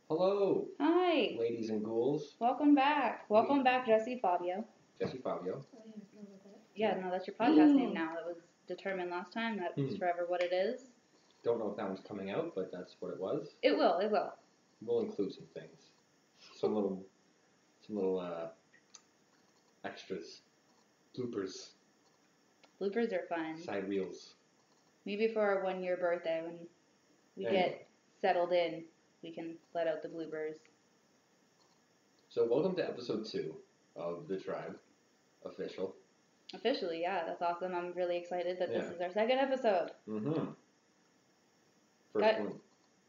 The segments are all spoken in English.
Hello, Hi. ladies and ghouls. Welcome back. Welcome back, Jesse Fabio. Jesse Fabio. Yeah, no, that's your podcast name now. It was determined last time. That's forever what it is. Don't know if that one's coming out, but that's what it was. It will. It will. We'll include some things, some little extras, bloopers, Bloopers are fun. side reels. Maybe for our 1-year birthday when we get settled in, we can let out the bloopers. So welcome to episode 2 of The Tribe, official. Officially, yeah, that's awesome. I'm really excited that this is our second episode. Mm-hmm.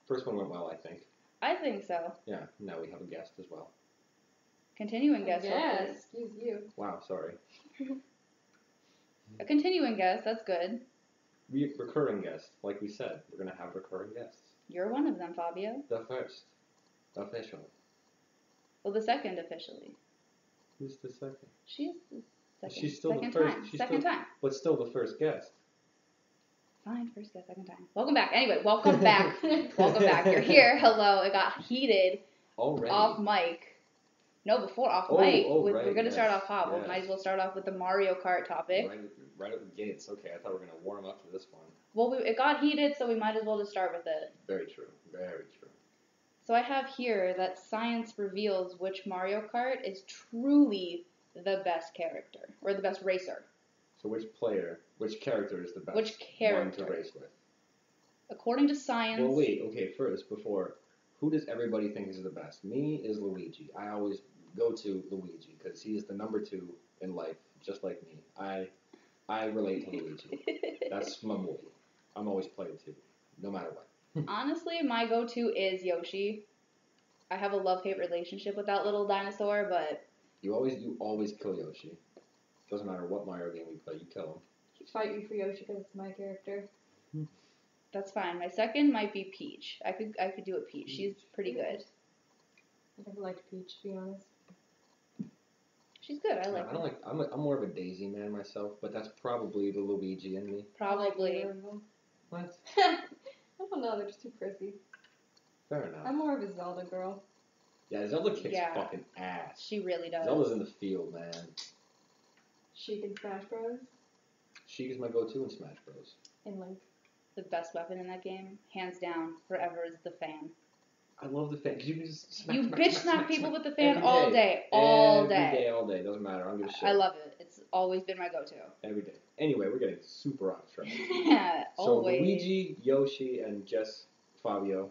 First one went well, I think. I think so. Yeah, now we have a guest as well. Continuing guest, yes, excuse you. Wow, sorry. A continuing guest, that's good. Recurring guest, like we said, we're going to have recurring guests. You're one of them, Fabio. The first. Official. Well, the second officially. Who's the second? She's the second. She's still second the first. time. Second time. But still the first guest. Fine, first guest, second time. Welcome back. Anyway, welcome back. Welcome back. You're here. Hello. It got heated. Already. Off mic. No, before off mic. Right, we're going to start off hot. Yes. We might as well start off with the Mario Kart topic. Right at the gates. Okay, I thought we were going to warm up to this one. Well, it got heated, so we might as well just start with it. Very true. Very true. So I have here that science reveals which Mario Kart is truly the best character, or the best racer. So which character is the best one to race with? According to science... Well, wait, okay, first, who does everybody think is the best? Me is Luigi. I always go to Luigi, because he is the number 2 in life, just like me. I relate to Luigi. That's my boy. I'm always playing too, no matter what. Honestly, my go-to is Yoshi. I have a love-hate relationship with that little dinosaur, but... You always kill Yoshi. Doesn't matter what Mario game we play, you kill him. I fight you for Yoshi because it's my character. That's fine. My second might be Peach. I could do it Peach. She's pretty good. I never liked Peach, to be honest. She's good. I like her. I'm more of a Daisy man myself, but that's probably the Luigi in me. Probably. What? I don't know, they're just too prissy. Fair enough. I'm more of a Zelda girl. Yeah, Zelda kicks fucking ass. She really does. Zelda's in the field, man. Sheik in Smash Bros. Sheik is my go-to in Smash Bros. And Link. The best weapon in that game, hands down, forever, is the fan. I love the fan, because you can just smack people with the fan all day. All day. Doesn't matter. I don't give a shit. I love it. It's always been my go-to. Every day. Anyway, we're getting super off track. Yeah, so always. Luigi, Yoshi, and Fabio,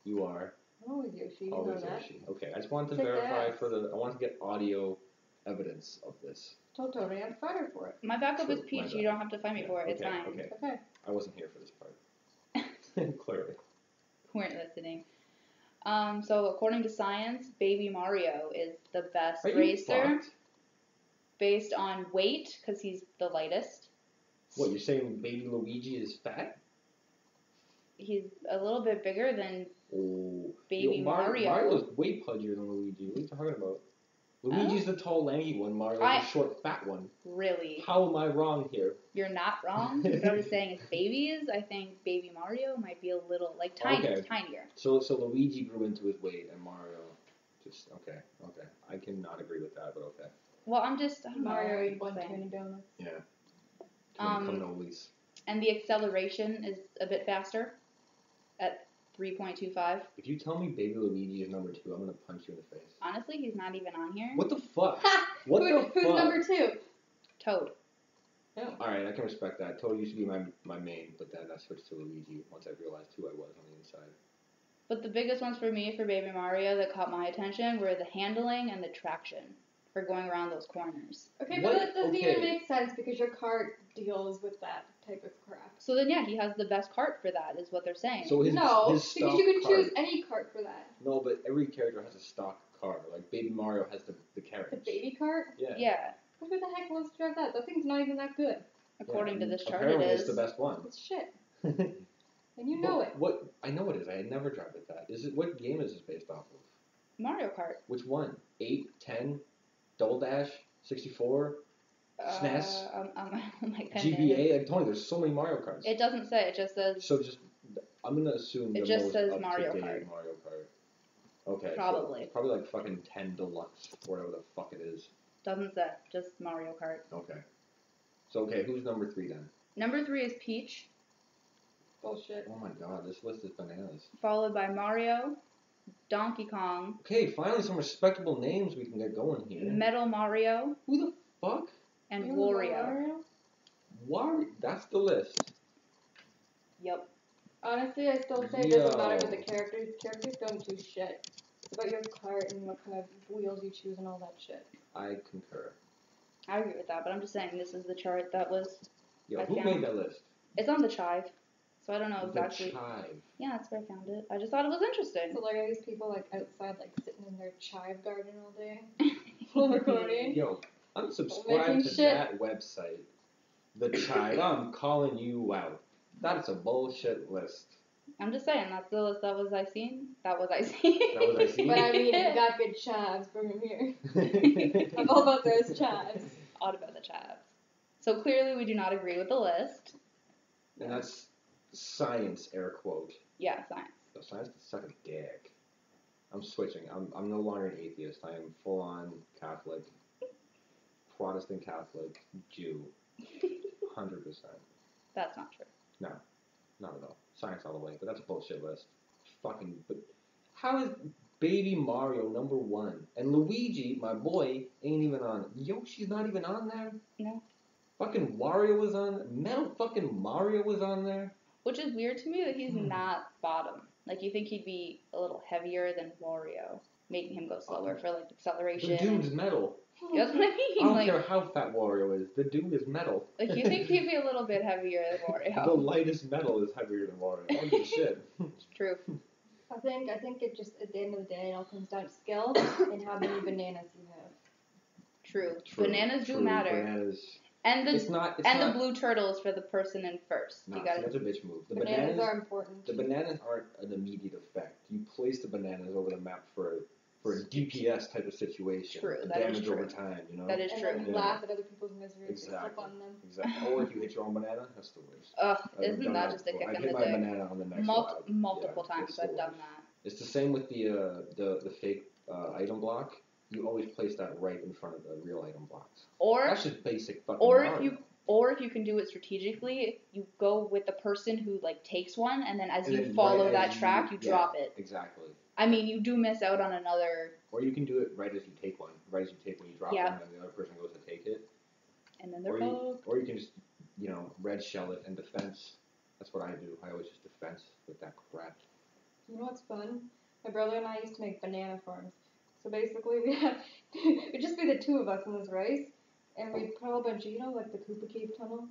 you are... I'm always Yoshi. Always Yoshi. Okay, I just wanted to verify I wanted to get audio evidence of this. Totally, I'm fighter for it. My backup is Peach. You don't have to fight me for it. It's fine. Okay. I wasn't here for this part. Clearly. Weren't listening. So according to science, Baby Mario is the best racer. racer based on weight, because he's the lightest. What, you're saying Baby Luigi is fat? He's a little bit bigger than Baby Mario. Mario's way pudgier than Luigi. What are you talking about? Luigi's the tall, lanky one. Mario's the short, fat one. Really? How am I wrong here? You're not wrong. What I was saying is babies. I think Baby Mario might be a little, tinier. So Luigi grew into his weight, and Mario just, okay. I cannot agree with that, but okay. Well, I don't know. Mario ate 120 donuts. Yeah. Cannolis. And the acceleration is a bit faster at 3.25. If you tell me Baby Luigi is number 2, I'm going to punch you in the face. Honestly, he's not even on here. What the fuck? Who's number 2? Toad. Oh. Alright, I can respect that. Toad used to be my main, but then I switched to Luigi once I realized who I was on the inside. But the biggest ones for me for Baby Mario that caught my attention were the handling and the traction for going around those corners. Okay, but that doesn't even make sense because your cart deals with that type of crap. So then, yeah, he has the best cart for that, is what they're saying. So his because you can choose any cart for that. No, but every character has a stock car. Like Baby Mario has the carriage. The baby cart? Yeah. Who the heck wants to drive that? That thing's not even that good. According to this chart, apparently it is. It's the best one. It's shit. And you know it. What? I know it is. I had never drive with that. What game is this based off of? Mario Kart. Which one? 8, 10, Double Dash, 64, SNES, Oh my goodness. GBA. I told you, there's so many Mario Karts. It doesn't say. It just says. So I'm gonna assume it the just most says up-to-date Mario Kart. Mario Kart. Okay. Probably. So it's probably like fucking 10 Deluxe or whatever the fuck it is. Doesn't say. Just Mario Kart. Okay. So, okay, who's number 3 then? Number 3 is Peach, Bullshit. Oh my god, this list is bananas. followed by Mario, Donkey Kong, Okay, finally some respectable names we can get going here. Metal Mario, Who the fuck? and You Wario. Wario? That's the list. Yep. Honestly, I still say it doesn't matter with the characters. Characters don't do shit. It's about your cart and what kind of wheels you choose and all that shit. I concur. I agree with that, but I'm just saying this is the chart that was. Yo, I who found- made that list? It's on the Chive, so I don't know exactly. The Chive. Yeah, that's where I found it. I just thought it was interesting. So like, are these people like outside, like sitting in their chive garden all day, full recording? Yo, I'm Making subscribed to shit. that website. The Chive. I'm calling you out. That's a bullshit list. I'm just saying that's the list that was I seen. That was I seen. That was I seen? But I mean, if you got good chives, bring them here. I'm all about those chives. All about the Chives. So clearly we do not agree with the list. And that's science, air quote. Yeah, science. So science can suck a dick. I'm switching. I'm no longer an atheist. I am full on Catholic, Protestant Catholic, Jew. 100%. That's not true. No, not at all. Science all the way, but that's a bullshit list. Fucking, but how is Baby Mario number 1? And Luigi, my boy, ain't even on. Yoshi's not even on there? No. Fucking Wario was on. Metal fucking Mario was on there? Which is weird to me that he's not bottom. Like, you think he'd be a little heavier than Wario, making him go slower for, like, acceleration. The dude's metal. That's what I mean. I don't Like, care how fat Wario is. The dude is metal. like, you think he'd be a little bit heavier than Wario. The lightest metal is heavier than Wario. I don't give a shit. It's true. I think it just, at the end of the day, it all comes down to skill and how many bananas you have. True. Bananas do matter. Bananas. And It's the not. the blue turtles for the person in first. No, You gotta, that's a bitch move. The Bananas are important. The bananas aren't an immediate effect. You place the bananas over the map for a DPS type of situation. True, The that is damage true. over time, you know? That is And true. then you Yeah. laugh at other people's misery and slip Exactly. on them. Exactly. Or if you hit your own banana, that's the worst. Ugh, I've isn't done that just a before. kick I in hit the my dick? banana on the next Multiple Yeah, times it's the I've done worst. that. It's the same with the fake item block. You always place that right in front of the real item blocks. Or That's just basic fucking or Mario. if you can do it strategically, you go with the person who like takes one, and then as And you then follow right that as track, you yeah, drop it. Exactly. I mean, you do miss out on another, Or you can do it right as you take one. Right as you take one, you drop Yeah. one, and the other person goes to take it. and then they're Or both. or you can just, red shell it and defense. That's what I do. I always just defense with that crap. You know what's fun? My brother and I used to make banana farms. So basically, it'd just be the two of us in this race, and we'd put a whole bunch of, like the Koopa Cave tunnel?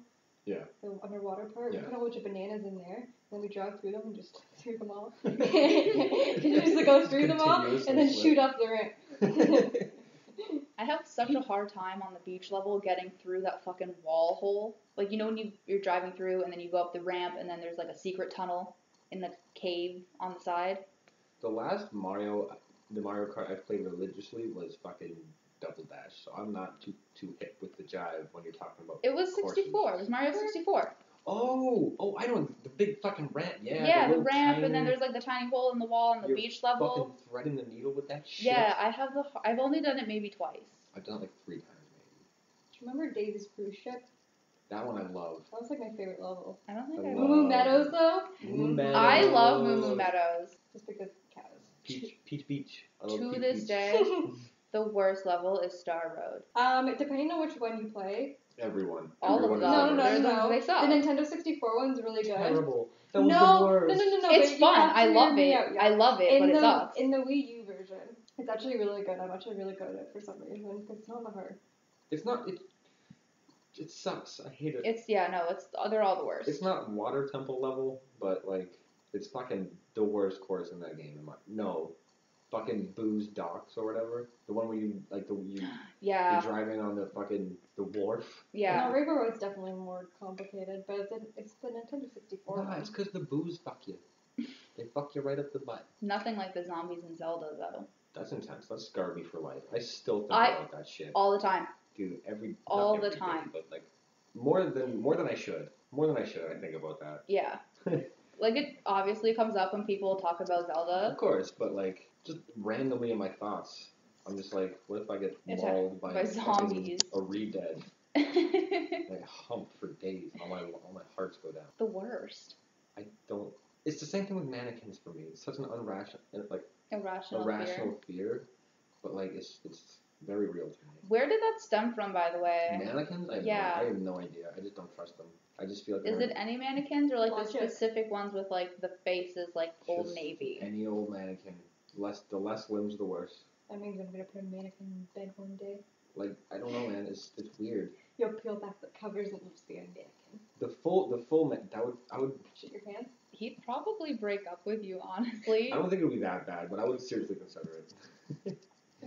Yeah. The underwater part? Yeah. We'd put a whole bunch of bananas in there, then we drive through them and just through them all. Just go through them all, and then shoot up the ramp. I have such a hard time on the beach level getting through that fucking wall hole. Like, when you're driving through, and then you go up the ramp, and then there's like a secret tunnel in the cave on the side. The last the Mario Kart I played religiously was fucking Double Dash, so I'm not too hip with the jive when you're talking about. It was 64. courses. It was Mario 64. Oh, I know the big fucking ramp. Yeah. Yeah, the little ramp, tiny, and then there's like the tiny hole in the wall on the you're beach level. Fucking threading the needle with that shit. Yeah, I've only done it maybe twice. I've done it like 3 times maybe. Do you remember Davy's cruise ship? That one I love. That was like my favorite level. I don't think I I love- Moo Moo Meadows, though? Moo Meadows. I love Moo Moo Meadows. Just because cows. Peach. I love To Peach this Beach. day, the worst level is Star Road. Depending on which one you play. Everyone. All of Everyone them. is No, the no, worst. no, no. They suck. The Nintendo 64 one's really good. Terrible. That was No, the worst. no. It's but you fun. have to I hear love me it. out, yeah. I love it, but it sucks. In the Wii U version, it's actually really good. I'm actually really good at it for some reason because it's not that hard. It's not. It sucks. I hate it. They're all the worst. It's not water temple level, but like it's fucking the worst course in that game. Fucking Boo's Docks or whatever. The one where you Yeah. you drive in on the fucking the wharf. Yeah. No, Rainbow Road's definitely more complicated, but it's the Nintendo 64 No, one. it's because the Boos fuck you. They fuck you right up the butt. Nothing like the zombies in Zelda though. That's intense. That scarred me for life. I still think I- about that shit, All the time. dude. all not the every day, time. but like more than I should. More than I should. I think about that. Yeah. Like, it obviously comes up when people talk about Zelda. Of course, but like just randomly in my thoughts, I'm just like, what if I get mauled by zombies? A re-dead? Like humped for days, and all my hearts go down. The worst. I don't. It's the same thing with mannequins for me. It's such an irrational fear, but like it's very real to me. Where did that stem from, by the way? Mannequins? I have no idea. I just don't trust them. I just feel like. Is it any mannequins or like the specific ones with like the faces like Old Navy? Any old mannequin. The less limbs, the worse. That means I'm gonna put a mannequin in bed one day. Like, I don't know, man. It's weird. You'll peel back the covers and you'll just be a mannequin. The full man. I would. Shit your pants. He'd probably break up with you, honestly. I don't think it would be that bad, but I would seriously consider it.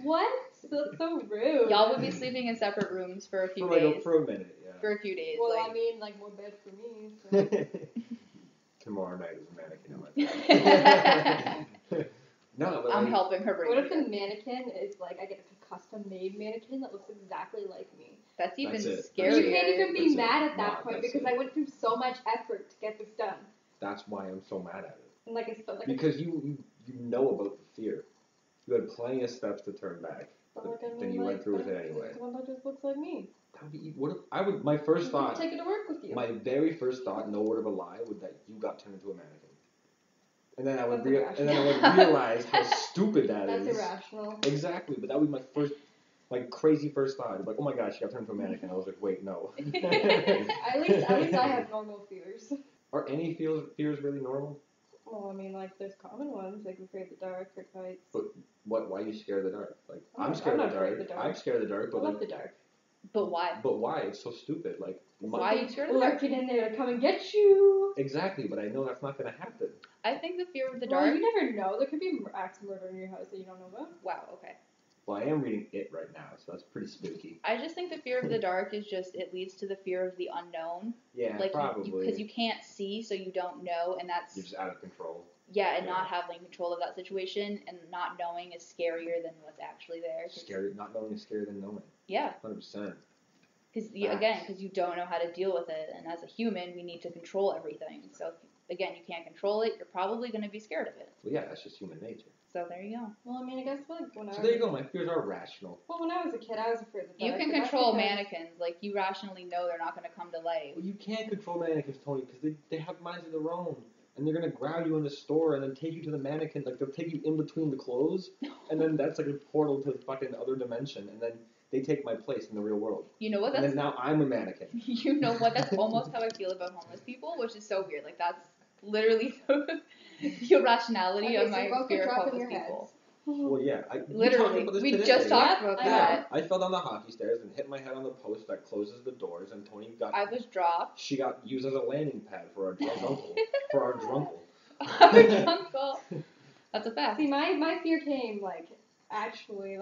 What? That's so rude. Y'all would be sleeping in separate rooms for a few days. For a minute, yeah. For a few days. Well, I mean, like, more bed for me. So. Tomorrow night is a mannequin in my bed. No, but I'm helping her break. What if the mannequin is like, I get a custom-made mannequin that looks exactly like me? That's even scarier. You can't even be mad at that point because I went through so much effort to get this done. That's why I'm so mad at it. And like it's like because you know about the fear. You had plenty of steps to turn back, but then you went through with it anyway. One that just looks like me. That would be. What if I would? My first thought. Take it to work with you. My very first thought, no word of a lie, would that you got turned into a mannequin. And then I would realize how stupid that is. That's irrational. Exactly, but that would be my first, like, crazy first thought. Like, oh my gosh, she got turned into a mannequin. I was like, wait, no. At least I have normal fears. Are any fears really normal? Well, I mean, like, there's common ones, like afraid of the dark or heights. But why are you scared of the dark? Like, I'm scared of the dark. I'm scared of the dark, but I love the dark. But why? But why? It's so stupid. Like, why are you scared of the dark? Lurking in there to come and get you. Exactly, but I know that's not going to happen. I think the fear of the dark. Well, you never know. There could be acts of murder in your house that you don't know about. Wow. Okay. Well, I am reading It right now, so that's pretty spooky. I just think the fear of the dark is just, it leads to the fear of the unknown. Yeah, like probably. Because you can't see, so you don't know, and that's... You're just out of control. Yeah, and not having control of that situation, and not knowing is scarier than what's actually there. Not knowing is scarier than knowing. Yeah. 100%. Because you don't know how to deal with it, and as a human, we need to control everything. So, again, you can't control it, you're probably going to be scared of it. Well, yeah, that's just human nature. So there you go. Well, I mean, I guess like when there you go. My fears are rational. Well, when I was a kid, I was afraid of the dark. You can control mannequins. Like, you rationally know they're not going to come to life. Well, you can't control mannequins, Tony, because they have minds of their own. And they're going to grab you in the store and then take you to the mannequin. Like, they'll take you in between the clothes. And then that's like a portal to the fucking other dimension. And then they take my place in the real world. You know what? And then now I'm a mannequin. You know what? That's almost how I feel about homeless people, which is so weird. Like, that's literally the irrationality of my fear of homeless people. Well, yeah. We just talked about that. I fell down the hockey stairs and hit my head on the post that closes the doors, and Tony got... I was dropped. She got used as a landing pad for our drunk uncle. For our drunkle. Our drunkle. That's a fact. See, my fear came, it actually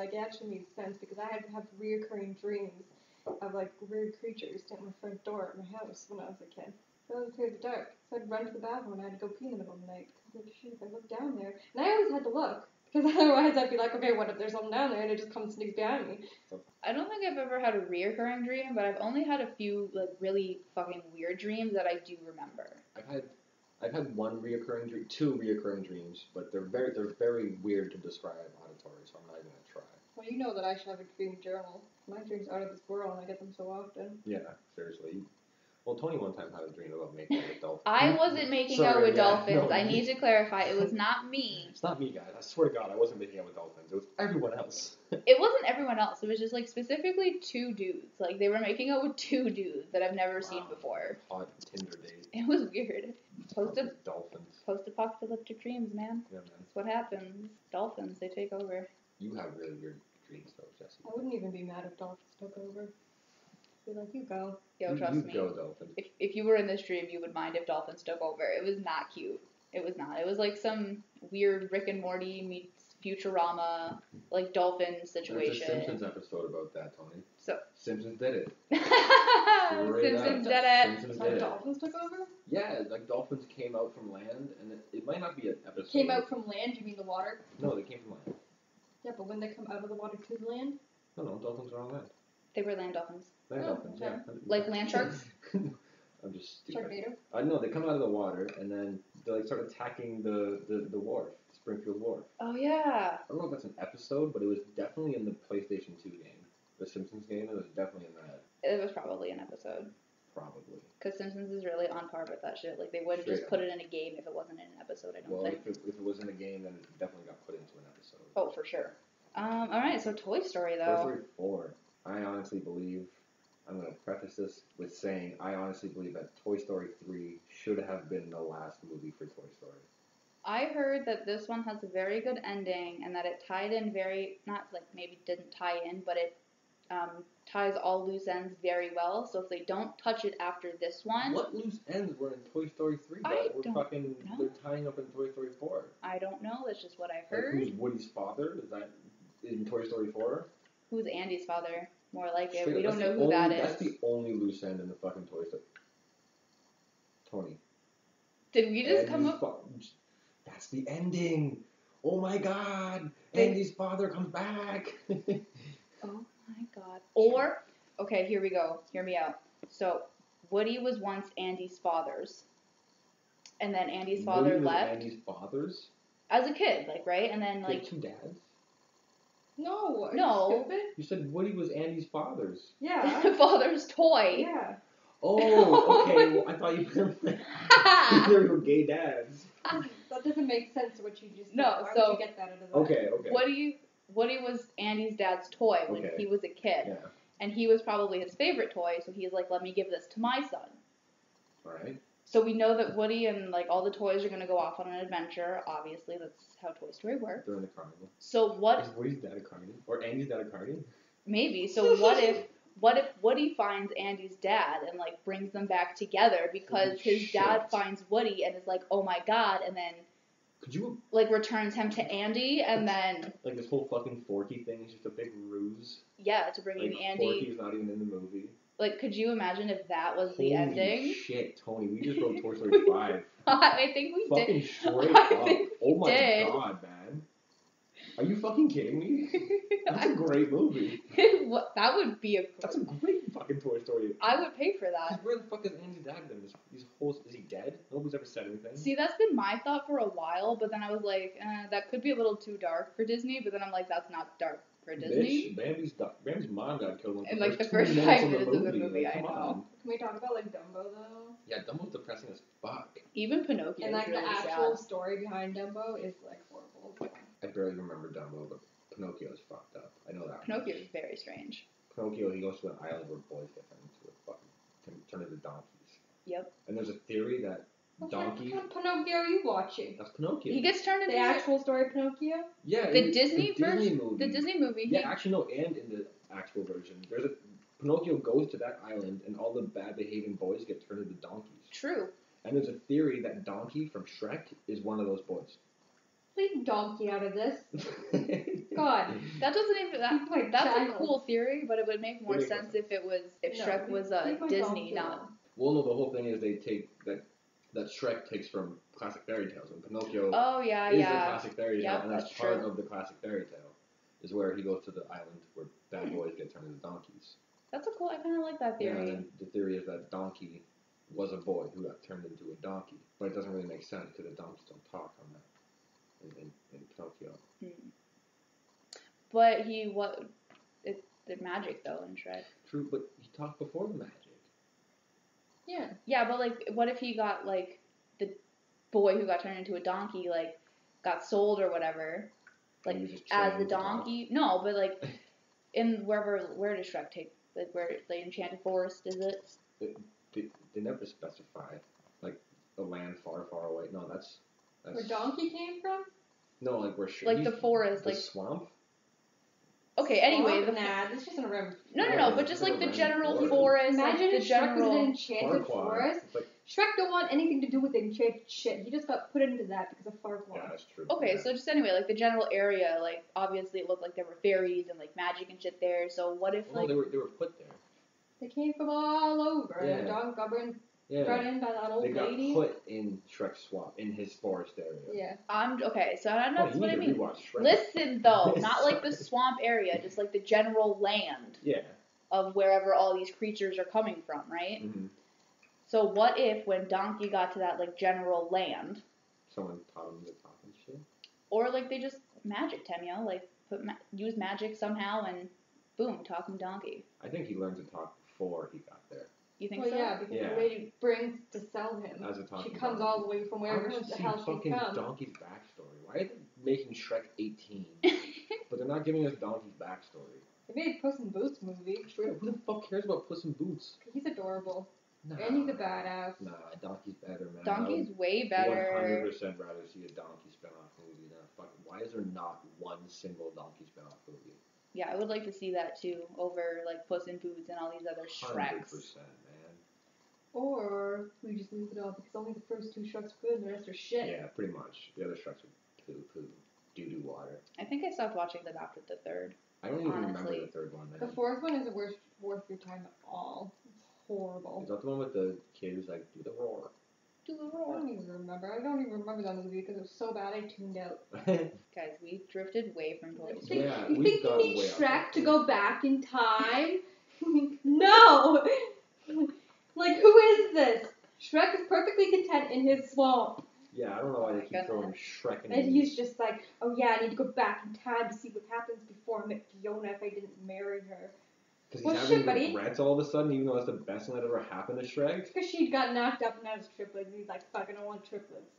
made sense, because I had to have reoccurring dreams of, weird creatures at my front door at my house when I was a kid. So I was afraid of the dark. So I'd run to the bathroom and I had to go pee in the middle of the night. Because, shit, if I look down there... And I always had to look. Because otherwise I'd be like, okay, what if there's something down there and it just comes and sneaks behind me? I don't think I've ever had a reoccurring dream, but I've only had a few really fucking weird dreams that I do remember. I've had two reoccurring dreams, but they're very weird to describe auditory, so I'm not even gonna try. Well, you know that I should have a dream journal. My dreams are out of this world and I get them so often. Yeah, seriously. Well, Tony one time had a dream about making out with dolphins. I wasn't making out with dolphins. No, I need to clarify. It was not me. It's not me, guys. I swear to God, I wasn't making out with dolphins. It was everyone else. It wasn't everyone else. It was just, specifically two dudes. They were making out with two dudes that I've never seen before. Hot Tinder date. It was weird. Dolphins. Post-apocalyptic dreams, man. Yeah, man. That's what happens. Dolphins, they take over. You have really weird dreams, though, Jesse. I wouldn't even be mad if dolphins took over. Be like, you go. Yo, trust me. Go, dolphins. If you were in this dream, you would mind if dolphins took over. It was not cute. It was not. It was like some weird Rick and Morty meets Futurama, dolphin situation. There's a Simpsons episode about that, Tony. So Simpsons did it. Simpsons did it. Simpsons did it. Dolphins took over? Yeah, dolphins came out from land, and it might not be an episode. Came out from land? You mean the water? No, they came from land. Yeah, but when they come out of the water to the land? No, dolphins are on land. They were land dolphins. Land dolphins, yeah. Like land sharks? I'm just stupid. Sharknado? No, they come out of the water, and then they like start attacking the wharf, Springfield Wharf. Oh yeah. I don't know if that's an episode, but it was definitely in the PlayStation 2 game. The Simpsons game, it was definitely in that. It was probably an episode. Probably. Because Simpsons is really on par with that shit. Like, they wouldn't Straight just put it in a game if it wasn't in an episode, I don't Well, think. if it was in a game, then it definitely got put into an episode. Oh, for sure. Alright, so Toy Story, though. Toy Story 4. I honestly believe, I'm going to preface this with saying, I honestly believe that Toy Story 3 should have been the last movie for Toy Story. I heard that this one has a very good ending, and that it tied in not like maybe didn't tie in, but it ties all loose ends very well. So if they don't touch it after this one, What loose ends were in Toy Story 3 I that were don't fucking, know. they're tying up in Toy Story 4? I don't know. That's just what I've Like, heard. who's Woody's father? Is that in Toy Story 4? Who's Andy's father? More like it. Straight We up, don't that's know the who that only- is. That's the only loose end in the fucking Toy Story. Tony. Did we just come up? That's the ending. Oh my god. They- Andy's father comes back. Oh my god. Or, okay, here we go. Hear me out. So, Woody was once Andy's father's. And then Andy's father Woody was left. Andy's father's? As a kid, like, right? And then, He had like, 2 dads? No. Are No. You stupid? You said Woody was Andy's father's. Yeah. father's toy. Yeah. Oh, okay. Well, I thought you meant there were gay dads. That doesn't make sense what you just said. No, Why so- would you get that out of that? Okay. Woody was Andy's dad's toy when Okay. he was a kid. Yeah. And he was probably his favorite toy, so he's like, let me give this to my son. Alright. So we know that Woody and, like, all the toys are going to go off on an adventure. Obviously, that's how Toy Story works. They're in the carnival. So what... Is Woody's dad a carny? Or Andy's dad a carny? Maybe. So what if Woody finds Andy's dad and, like, brings them back together because Holy his dad shit. finds Woody and is like, oh my god, and then, Could you, like, returns him to Andy, and then, like, this whole fucking Forky thing is just a big ruse? yeah, to bring Like, in Andy. Forky's not even in the movie. Like, could you imagine if that was the Holy ending? shit, Tony, we just wrote Toy Story 5. I think we did. Fucking straight I up. think Oh my did. god, man. Are you fucking kidding me? That's a great movie. That would be That's a great fucking Toy Story. I would pay for that. Where the fuck is Andy's dad then? Is he dead? Nobody's ever said anything. See, that's been my thought for a while, but then I was like, that could be a little too dark for Disney, but then I'm like, that's not dark for Disney. Bitch, Bambi's mom got killed In, like, the 2 first minutes 5 minutes of the movie, Like, I come know. on. Can we talk about like Dumbo though? Yeah, Dumbo's depressing as fuck. Even Pinocchio And is like really the actual sad. story behind Dumbo is like horrible. I barely remember Dumbo, but Pinocchio is fucked up. I know that. Pinocchio much. is very strange. Pinocchio, he goes to an island where boys get turned into a fucking turn into donkeys. Yep. And there's a theory that What donkey. kind of Pinocchio are you watching? That's Pinocchio. He gets turned into The actual story of Pinocchio? Yeah, the in Disney the Disney version. movie. The Disney movie. Yeah, actually no, and in the actual version, there's a Pinocchio goes to that island, and all the bad behaving boys get turned into donkeys. True. And there's a theory that Donkey from Shrek is one of those boys. Leave Donkey out of this. God. That doesn't even. He's my That's a child. cool theory, but it would make more Would make more sense if it was if No, Shrek was leave my Disney, Donkey not. alone. Well, no, the whole thing is they take that Shrek takes from classic fairy tales, and Pinocchio Oh yeah, is the yeah. classic fairy tale, Yep, and that's that's part true. of the classic fairy tale, is where he goes to the island where bad boys get turned into donkeys. That's a cool. I kind of like that Yeah, theory. and then the theory is that Donkey was a boy who got turned into a donkey, but it doesn't really make sense because the donkeys don't talk on that in Pinocchio. But the magic though in Shrek. True, but he talked before the magic. Yeah. Yeah, but like, what if he got like the boy who got turned into a donkey like got sold or whatever, like And he was just as the trained to talk. donkey? No, but like in where does Shrek take like where the Enchanted Forest is it? They never specify like a land far, far away. No, that's Where Donkey came from? no, like where Like the forest, the like swamp. okay. Anyway, Swamp? Nah, this isn't a room. no, but just like the Around general forest. forest, Imagine like the if Shrek was in an general. enchanted Farquaad. forest. It's like, Shrek don't want anything to do with enchanted shit. He just got put into that because of Farquaad. yeah, that's true. Okay, yeah. so just anyway, like the general area, like obviously it looked like there were fairies and like magic and shit there. So what if Well, like no, they were put there. They came from all over. Yeah. The dog got brought Yeah, in by that old they got lady. put in Shrek's swamp in his forest area. Yeah. I'm okay, so that's Oh, you what I need to mean. rewatch Shrek. Listen though, not like the swamp area, just like the general land Yeah. of wherever all these creatures are coming from, right? Mm-hmm. So what if when Donkey got to that like general land, Someone taught him to talk and shit. Or like they just magicked him, you know, like use magic somehow and boom, talk him donkey. I think he learned to talk before he got there. You think Well, so? yeah, because the lady brings to sell him. As a talking She comes donkey. all the way from wherever I want the to hell see she fucking comes. Donkey's backstory. Why are they making Shrek 18? But they're not giving us Donkey's backstory. They made Puss in Boots movie. Straight up, who the fuck cares about Puss in Boots? He's adorable. Nah. And he's a badass. Nah, Donkey's better, man. Donkey's way better. 100% rather see a Donkey spin-off movie than a fucking... Why is there not one single Donkey spin-off movie? Yeah, I would like to see that too over like Puss in Boots and all these other 100%, Shreks. man. Or we just leave it all because only the first two Shreks are good and the rest are shit. Yeah, pretty much. The other Shreks are poo-poo. Doo-doo water. I think I stopped watching them after the third. I don't even remember Honestly. the third one, man. The fourth one isn't worth your time at all. It's horrible. Is that the one with the kid who's like, do the roar? Do the I roar. don't even remember. I don't even remember that movie because it was so bad I tuned out. Guys, we drifted way from Toy Story. Yeah, You we think got you need way off Shrek that. to go back in time? No! Like, who is this? Shrek is perfectly content in his swamp. Yeah, I don't know why they keep Goodness. throwing Shrek in And these. he's just like, oh yeah, I need to go back in time to see what happens before I met Fiona if I didn't marry her. Because Well, he's shit, having buddy. regrets all of a sudden, even though that's the best thing that ever happened to Shrek. Because she got knocked up and has triplets, and he's like, fuck, I don't want triplets.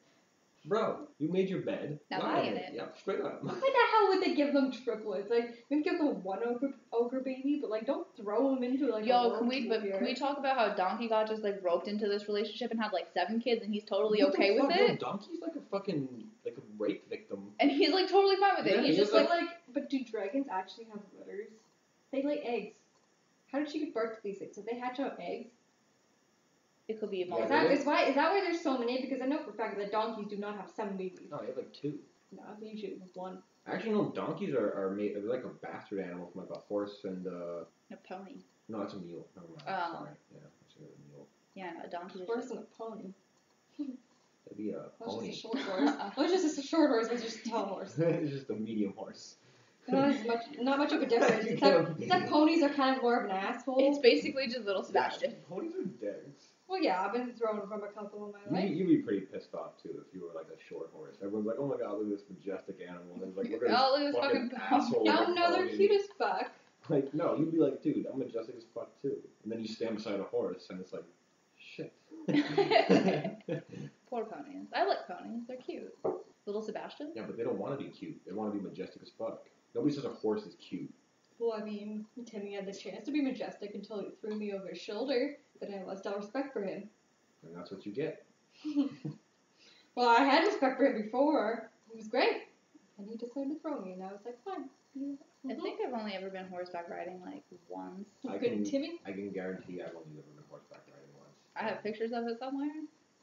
Bro, you made your bed. Now lie lie in in it. Yeah, straight up. Why the hell would they give them triplets? Like, maybe give them one ogre baby, but like, don't throw them into like a Yo, world can we talk about how Donkey got just like roped into this relationship and had like 7 kids and he's totally What the okay with fuck? it? No, Donkey's like a fucking, like a rape victim. And he's like totally fine with it. Yeah, He's he's just But like, like, but do dragons actually have litters? They lay eggs. How did she give birth to these things? Did they hatch out eggs? it could be a Yeah, multiple. Is that why there's so many? Because I know for a fact that donkeys do not have 7 babies. No, they have like 2. No, they usually have 1. Actually, no, donkeys are made, they're like a bastard animal from like a horse and A pony. no, it's a mule. Never mind. Oh. Sorry. Yeah, it's a mule. Yeah, no, a donkey is Horse just... and a pony. It'd be a That was pony. just a short horse. That was just a short horse, but just a tall horse. It's just a medium horse. Not much of a difference. Except ponies are kind of more of an asshole. It's basically just little Sebastian. Yeah, ponies are dicks. Well, yeah, I've been thrown from a couple in my life. You'd be pretty pissed off too if you were like a short horse. Everyone's like, oh my god, look at this majestic animal. And then like, look at Oh, look at this this fucking fucking asshole. No, of a no, they're pony. cute as fuck. Like, no, you'd be like, dude, I'm majestic as fuck too. And then you stand beside a horse and it's like, shit. Poor ponies. I like ponies. They're cute. Little Sebastian? Yeah, but they don't want to be cute. They want to be majestic as fuck. Nobody says a horse is cute. Well, I mean, Timmy had the chance to be majestic until he threw me over his shoulder. Then I lost all respect for him. And that's what you get. Well, I had respect for him before. He was great. And he decided to throw me, and I was like, fine. I think I've only ever been horseback riding like once. Timmy? I can guarantee I've only ever been horseback riding once. I have pictures of it somewhere.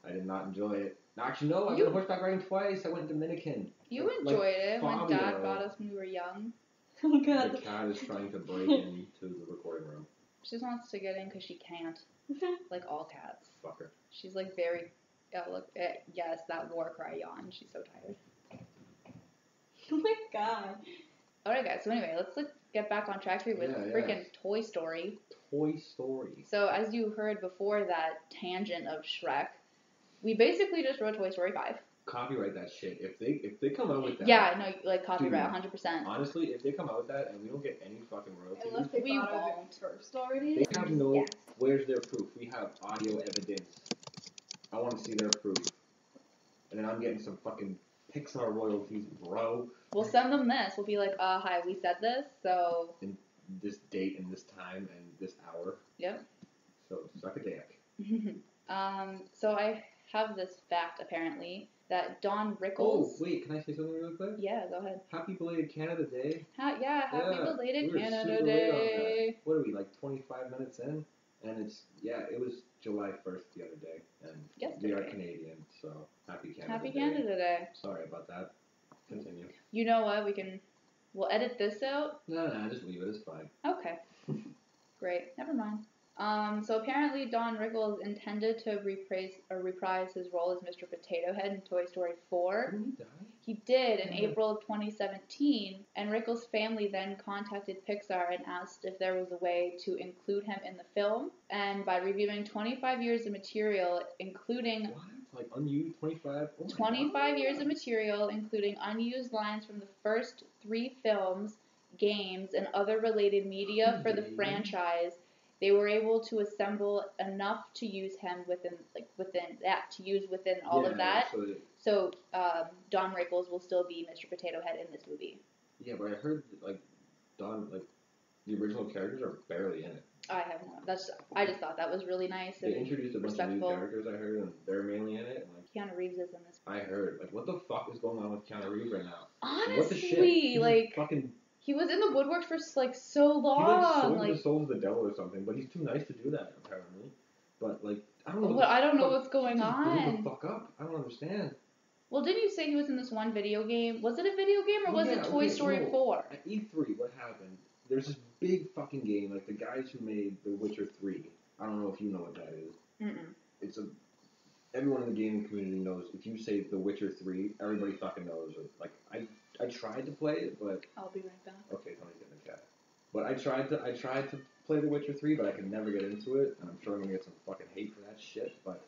I did not enjoy it. Actually, no, I've You- been horseback riding twice. I went Dominican. You Like enjoyed it when Fabio. Dad brought us when we were young. Oh, The God. cat is trying to break into the recording room. She just wants to get in because she can't. Like all cats. Fucker. She's like very. Look, yes, that war cry yawn. She's so tired. Oh, my God. Alright, guys. So anyway, let's get back on track here with Yeah, yeah. freaking Toy Story. Toy Story. So as you heard before that tangent of Shrek, we basically just wrote Toy Story 5. Copyright that shit. If they come out with that. Yeah, no, like copyright, 100%. Honestly, if they come out with that and we don't get any fucking royalties, Unless they We thought of won't. it first already. they have no. Yes. Where's their proof? We have audio evidence. I want to see their proof. And then I'm getting some fucking Pixar royalties, bro. We'll send them this. We'll be like, hi, we said this, so This date and this time and this hour. Yep. So suck a dick. So I have this fact apparently that Don Rickles. Oh wait, can I say something really quick? Yeah, go ahead. Happy belated Canada Day. Happy Yeah, belated we were Canada super late on Day. that. What are we, like 25 minutes in? And it was July 1st the other day. And we are Yesterday. Canadian, so happy Canada Happy Day. Canada Day. Sorry about that. Continue. You know what? We'll edit this out. No, just leave it. It's fine. Okay. Great. Never mind. So apparently Don Rickles intended to reprise his role as Mr. Potato Head in Toy Story 4. Didn't he die? He did in Yeah. April of 2017, and Rickles' family then contacted Pixar and asked if there was a way to include him in the film. And by reviewing 25 years of material, including What? Like unused 25. Oh my 25 God. years of material, including unused lines from the first 3 films, games, and other related media for the franchise. They were able to assemble enough to use him within all of that. So Don Rickles will still be Mr. Potato Head in this movie. Yeah, but I heard like the original characters are barely in it. I have no. I just thought that was really nice. They introduced a bunch of new respectful. characters. I heard, and they're mainly in it. And, like, Keanu Reeves is in this. I heard, like, what the fuck is going on with Keanu Reeves right now? Honestly, what the shit? like fucking. He was in the woodworks for like so long. He sold his soul to the devil or something, but he's too nice to do that apparently. But like, I don't know. But I don't know what's going on. Blew the fuck up. I don't understand. Well, didn't you say he was in this one video game? Was it a video game or was it Toy Story 4? At E3, what happened? There's this big fucking game, like the guys who made The Witcher 3. I don't know if you know what that is. It's everyone in the gaming community knows. If you say The Witcher 3, everybody fucking knows it. Like I tried to play it, but I'll be right back. Okay, Tony's getting the cat. But I tried to play The Witcher 3, but I could never get into it, and I'm sure I'm gonna get some fucking hate for that shit. But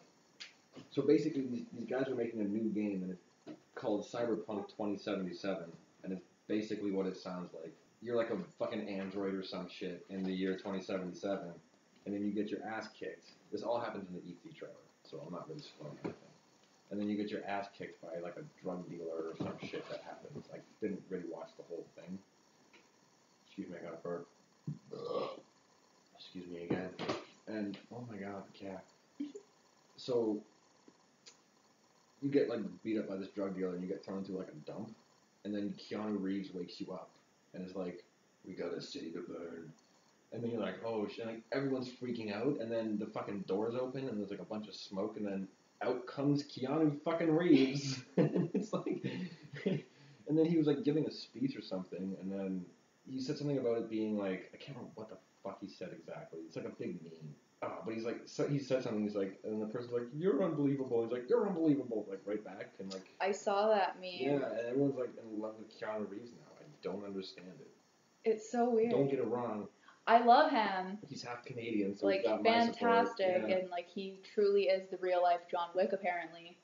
so basically, these guys are making a new game, and it's called Cyberpunk 2077, and it's basically what it sounds like. You're like a fucking android or some shit in the year 2077, and then you get your ass kicked. This all happens in the E3 trailer, so I'm not really spoiling anything. And then you get your ass kicked by like a drug dealer or some shit that happens. I didn't really watch the whole thing. Excuse me, I got a burp. Excuse me again. And oh my god, the cat. So you get like beat up by this drug dealer and you get thrown into like a dump, and then Keanu Reeves wakes you up and is like, "We got a city to burn." And then you're like, "Oh shit!" Like everyone's freaking out, and then the fucking doors open and there's like a bunch of smoke, and then out comes Keanu fucking Reeves, and it's like, and then he was like giving a speech or something, and then he said something about it being like, I can't remember what the fuck he said exactly. It's like a big meme. But he's like, he said something. He's like, and the person's like, "You're unbelievable." He's like, "You're unbelievable," like right back, and like. I saw that meme. Yeah, and everyone's like in love with Keanu Reeves now. I don't understand it. It's so weird. Don't get it wrong. I love him. He's half Canadian, so like he's got my fantastic, support. Yeah. and like he truly is the real life John Wick. Apparently.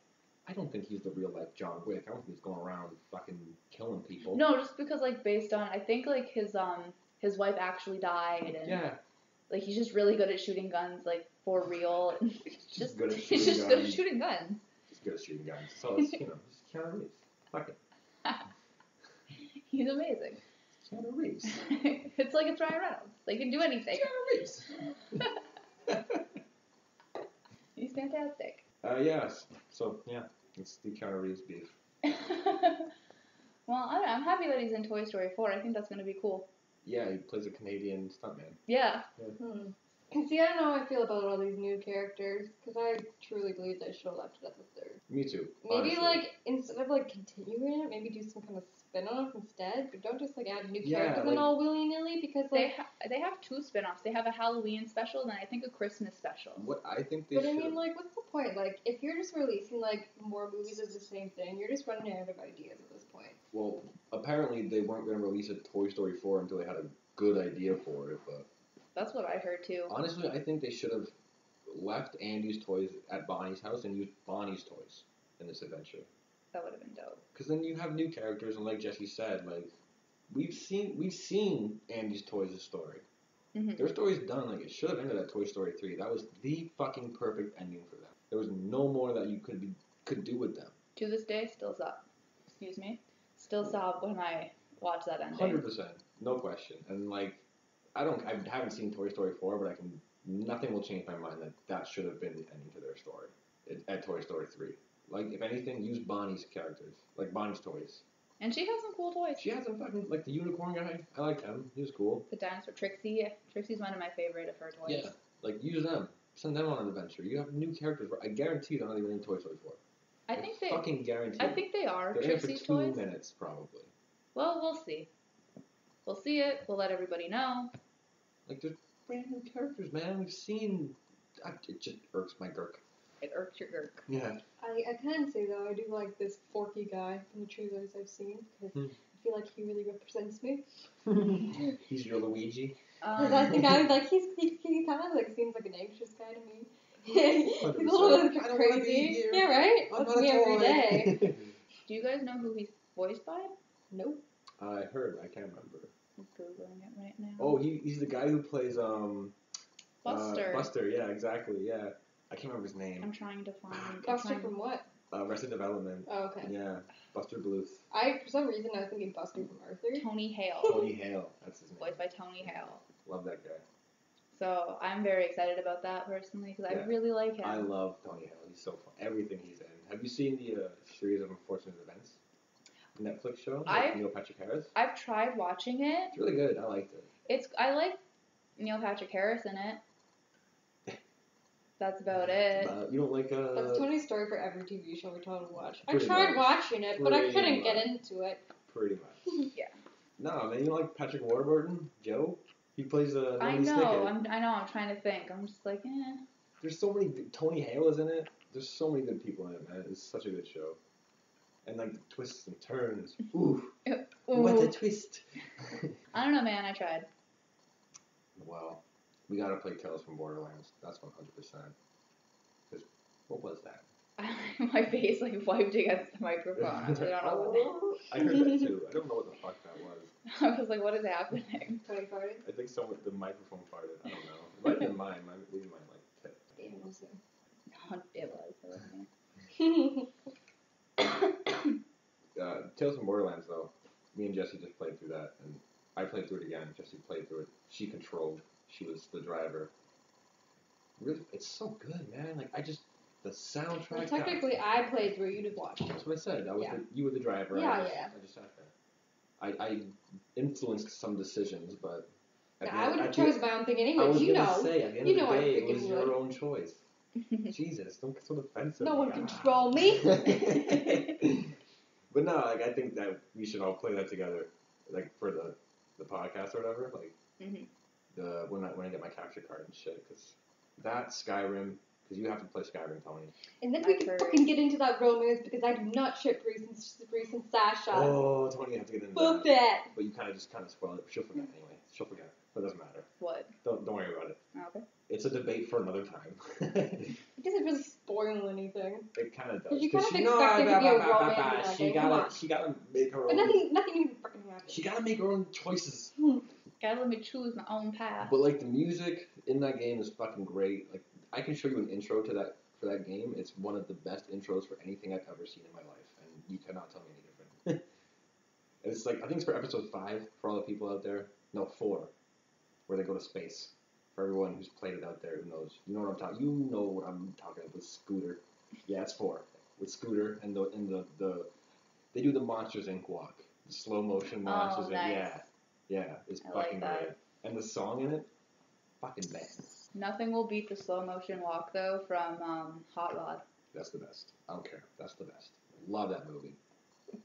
I don't think he's the real life John Wick. I don't think he's going around fucking killing people. No, just because like based on I think like his wife actually died, and yeah. Like he's just really good at shooting guns, like for real. He's just good at shooting he's just guns. good at shooting guns. He's good at shooting guns. So it's he's Keanu Reeves. Fuck it. He's amazing. Keanu Reeves. It's like it's Ryan Reynolds. They can do anything. Keanu Reeves. He's fantastic. Yes. So yeah, it's the Keanu Reeves beef. Well, I don't know. I'm happy that he's in Toy Story 4. I think that's gonna be cool. Yeah, he plays a Canadian stuntman. Yeah. See, I don't know how I feel about all these new characters, because I truly believe they should have left it at the 3rd. Me too. Maybe, honestly. like, instead of, like, continuing it, maybe do some kind of spin-off instead, but don't just, like, add new characters like, in all willy-nilly, because, like... They have 2 spin-offs. They have a Halloween special, and I think a Christmas special. What I think they But should... I mean, like, what's the point? Like, if you're just releasing, like, more movies of the same thing, you're just running out of ideas at this point. Well, apparently they weren't going to release a Toy Story 4 until they had a good idea for it, but... That's what I heard, too. Honestly, I think they should have left Andy's toys at Bonnie's house and used Bonnie's toys in this adventure. That would have been dope. Because then you have new characters, and like Jesse said, like, we've seen Andy's toys' story. Mm-hmm. Their story's done. Like, it should have ended at Toy Story 3. That was the fucking perfect ending for them. There was no more that you could do with them. To this day, still sob when I watch that ending. 100%, no question. And like, I haven't seen Toy Story 4, but nothing will change my mind that should have been the ending to their story at Toy Story 3. Like, if anything, use Bonnie's characters, like Bonnie's toys. And she has some cool toys. She has some fucking, like the unicorn guy. I like him. He was cool. The dinosaur Trixie. Trixie's one of my favorite of her toys. Yeah, like use them. Send them on an adventure. You have new characters. I guarantee they're not even in Toy Story 4. I think they fucking guarantee. I think they are. They're Trixie's in for 2 toys. minutes probably. Well, we'll see. We'll see it. We'll let everybody know. Like, they're brand new characters, man. We've seen... It just irks my gurk. It irks your gurk. Yeah. I can say, though, I do like this Forky guy from the trailers I've seen, because I feel like he really represents me. He's your Luigi. That's the guy, like, he kind of, like, seems like an anxious guy to me. He's a little bit I don't wanna be crazy. here. Yeah, right? I'm That's not me a every toy. day. Do you guys know who he's voiced by? Nope. I heard. I can't remember. I'm googling it right now. Oh, he's the guy who plays Buster. Buster. Yeah, exactly. Yeah, I can't remember his name. I'm trying to find. Buster from what? Arrested Development. Oh, okay. Yeah, Buster Bluth. For some reason, I was thinking Buster from Arthur. Tony Hale. Tony Hale. That's his name. Voiced by Tony Hale. Love that guy. So I'm very excited about that personally because Yeah. I really like him. I love Tony Hale. He's so fun. Everything he's in. Have you seen the series of unfortunate events? Netflix show with Neil Patrick Harris. I've tried watching it. It's really good. I liked it. I like Neil Patrick Harris in it. That's about it. You don't like That's Tony's story for every TV show we're told to watch. I Pretty tried much. watching it, but I Pretty couldn't get much. into it. Pretty much. Yeah. No, man, you don't like Patrick Warburton? Joe? He plays I Nobody know. Stickett. I'm trying to think. I'm just like, eh. There's so many. Tony Hale is in it. There's so many good people in it, man. It's such a good show. And like the twists and turns. Ooh. What a twist. I don't know, man. I tried. Well, we gotta play Tales from Borderlands. That's 100%. Because what was that? My face like wiped against the microphone. I really don't know what I heard that too. I don't know what the fuck that was. I was like, what is happening? Tony farted? I think the microphone farted. I don't know. It might have been mine. Maybe mine like tipped. It was It was me. Tales from Borderlands though. Me and Jesse just played through that, and I played through it again. Jesse played through it. She controlled. She was the driver. Really, it's so good, man. Like the soundtrack. Well, technically, I played through. You just watched it. That's what I said. Yeah. You were the driver. Yeah, I just sat there. I influenced some decisions, but I would have chose my own thing I anyway. was You gonna know. say at the end You of know the I day, it freaking was would. your own choice. Jesus, don't get so defensive. No one God. control me. But no, like I think that we should all play that together, like for the podcast or whatever. Like when I get my capture card and shit, because that Skyrim, because you have to play Skyrim, Tony. And then we can fucking get into that romance because I do not ship Reese and Sasha. Oh, Tony, you have to get into Fuck that. that. But you kind of spoil it. She'll forget anyway. She'll forget. But it doesn't matter. What? Don't worry about it. Oh, okay. It's a debate for another time. It doesn't really spoil anything. It kind of does. You kind of she expect there to be a romance in that she game. Come on. gotta make her But own. nothing even fucking happens. She gotta make her own choices. Gotta let me choose my own path. But like the music in that game is fucking great. Like I can show you an intro to that for that game. It's one of the best intros for anything I've ever seen in my life, and you cannot tell me any different. And it's like I think it's for episode 5 for all the people out there. No, 4, where they go to space. For everyone who's played it out there, who knows? You know what I'm talking. You know what I'm talking about with Scooter. Yeah, it's 4 with Scooter and the they do the Monsters Inc. walk, the slow motion Monsters Inc. Nice. Yeah, it's I like fucking that. great. And the song in it, fucking bang. Nothing will beat the slow motion walk though from Hot Rod. That's the best. I don't care. That's the best. Love that movie.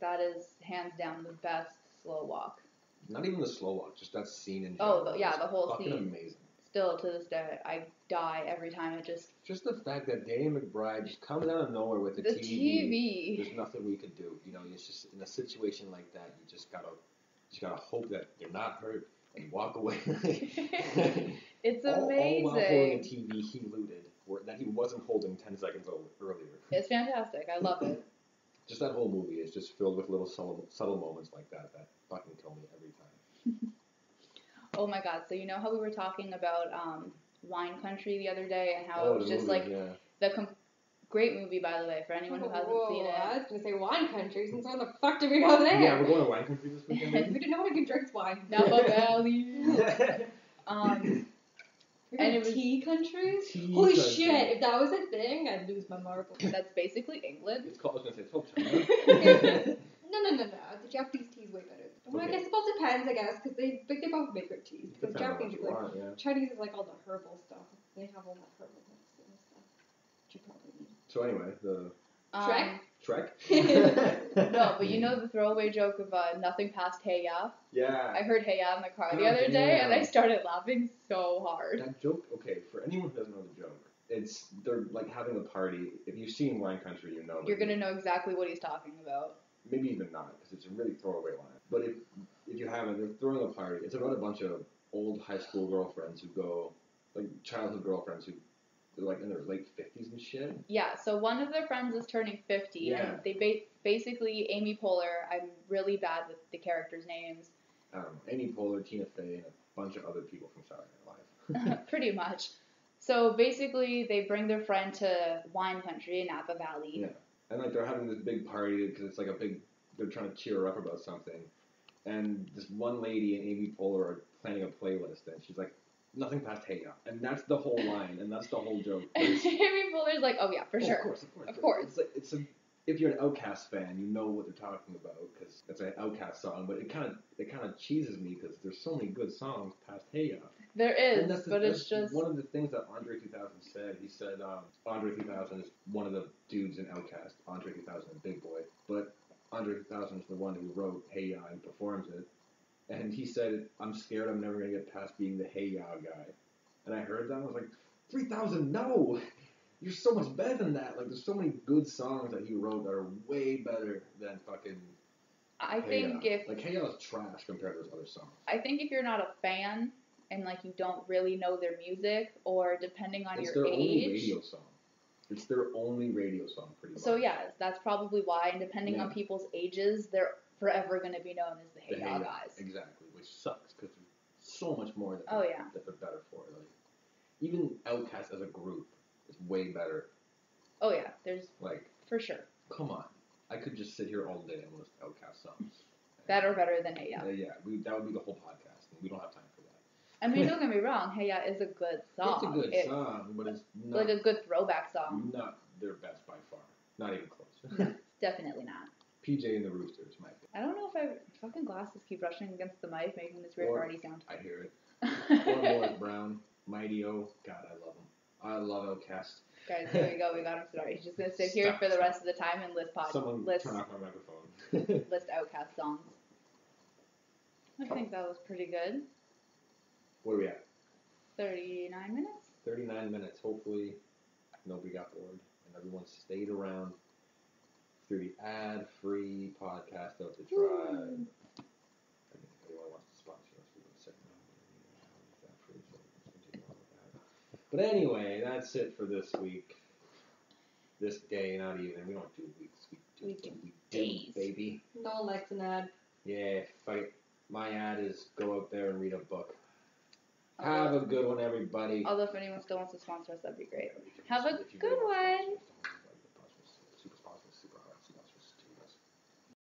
That is hands down the best slow walk. Not even the slow walk, just that scene in Oh, general. yeah, is the whole fucking scene. amazing. Still to this day, I die every time it just. Just the fact that Danny McBride just comes out of nowhere with the The TV. TV. There's nothing we could do. You know, it's just in a situation like that, you just gotta hope that they're not hurt and walk away. It's all while holding a amazing. TV he looted, that he wasn't holding 10 seconds earlier. It's fantastic. I love it. Just that whole movie is just filled with little subtle moments like that fucking kill me every time. Oh my god, so you know how we were talking about Wine Country the other day and how it was the just movie, like yeah. great movie by the way for anyone who hasn't seen I it. was gonna say wine country, since when the fuck did we go there? Yeah, we're going to wine country this weekend. We Maybe? didn't know how to drink wine. Napa Valley. We're And going it was- tea countries? Tea Holy country. shit, if that was a thing, I'd lose my marbles. That's basically England. It's called, I was going to say, it's called China. No. The Japanese tea is way better. Well, I Okay. guess it both depends, I guess, because they both make good teas. Because Depends on Japanese what is you like, want, yeah. Chinese is like all the herbal stuff. They have all that herbal medicine and stuff. Which you probably need. So anyway, the Shrek? Shrek? No, but you know the throwaway joke of nothing past Hey Ya? Yeah. I heard Hey Ya in the car the God other day and I damn. started laughing so hard. That joke, okay, for anyone who doesn't know the joke, they're like having a party. If you've seen Wine Country, you know. You're gonna know exactly what he's talking about. Maybe even not, because it's a really throwaway line. But if you haven't, they're throwing a party. It's about a bunch of old high school girlfriends who go, like childhood girlfriends who they're like in their late 50s and shit. Yeah, so one of their friends is turning 50, Yeah. and they basically, Amy Poehler, I'm really bad with the characters' names. Amy Poehler, Tina Fey, and a bunch of other people from Saturday Night Live. Pretty much. So basically, they bring their friend to wine country in Napa Valley. Yeah. And like they're having this big party because it's like they're trying to cheer her up about something. And this one lady and Amy Poehler are planning a playlist, and she's like, nothing past Hey Ya. And that's the whole line, and that's the whole joke. Amy Poehler's like, oh yeah, for sure. Of course. If you're an Outkast fan, you know what they're talking about, because it's an Outkast song, but it kind of cheeses me, because there's so many good songs past Hey Ya. There is, but it's just... one of the things that Andre 3000 said. He said Andre 3000 is one of the dudes in Outkast. Andre 3000 is Big Boy. But Andre 3000 is the one who wrote Hey Ya and performs it. And he said, I'm scared I'm never going to get past being the Hey Ya guy. And I heard that, and I was like, 3000, no! You're so much better than that. Like, there's so many good songs that he wrote that are way better than fucking Hey Ya. Like, Hey Ya is trash compared to those other songs. I think if you're not a fan, and like you don't really know their music, or depending on your age... It's their only radio song. It's their only radio song, pretty much. So yeah, that's probably why, and depending on people's ages, they're forever going to be known as the Hey Ya guys. Exactly, which sucks, because there's so much more that they're better for. Like, even Outkast as a group is way better. Oh yeah, there's... Like... For sure. Come on. I could just sit here all day and list Outkast songs. That are better than Hey Ya. That would be the whole podcast, and we don't have time for that. I mean, don't get me wrong, Hey Ya is a good song. It's a good song, but it's not... Like a good throwback song. Not their best by far. Not even close. No, definitely not. PJ and the Roosters, my favorite. I don't know if fucking glasses keep brushing against the mic, making this weird farty sound. I hear it. Or Morris Brown, Mighty O. God, I love him. I love Outkast. Guys, here we go. We got him started. He's just going to sit here for the rest of the time and list Someone turn off my microphone. List Outkast songs. I think that was pretty good. Where are we at? 39 minutes? 39 minutes. Hopefully nobody got bored and everyone stayed around through the ad-free podcast out to try. I mean, if anyone wants to sponsor us, we're going to set ad-free, so let's continue on with that. But anyway, that's it for this week. This day, not even. We don't do weeks. We do days, baby. No one likes an ad. Yeah, fight. My ad is go out there and read a book. Have a good one, everybody. Although if anyone still wants to sponsor us, that'd be great. Have a good one.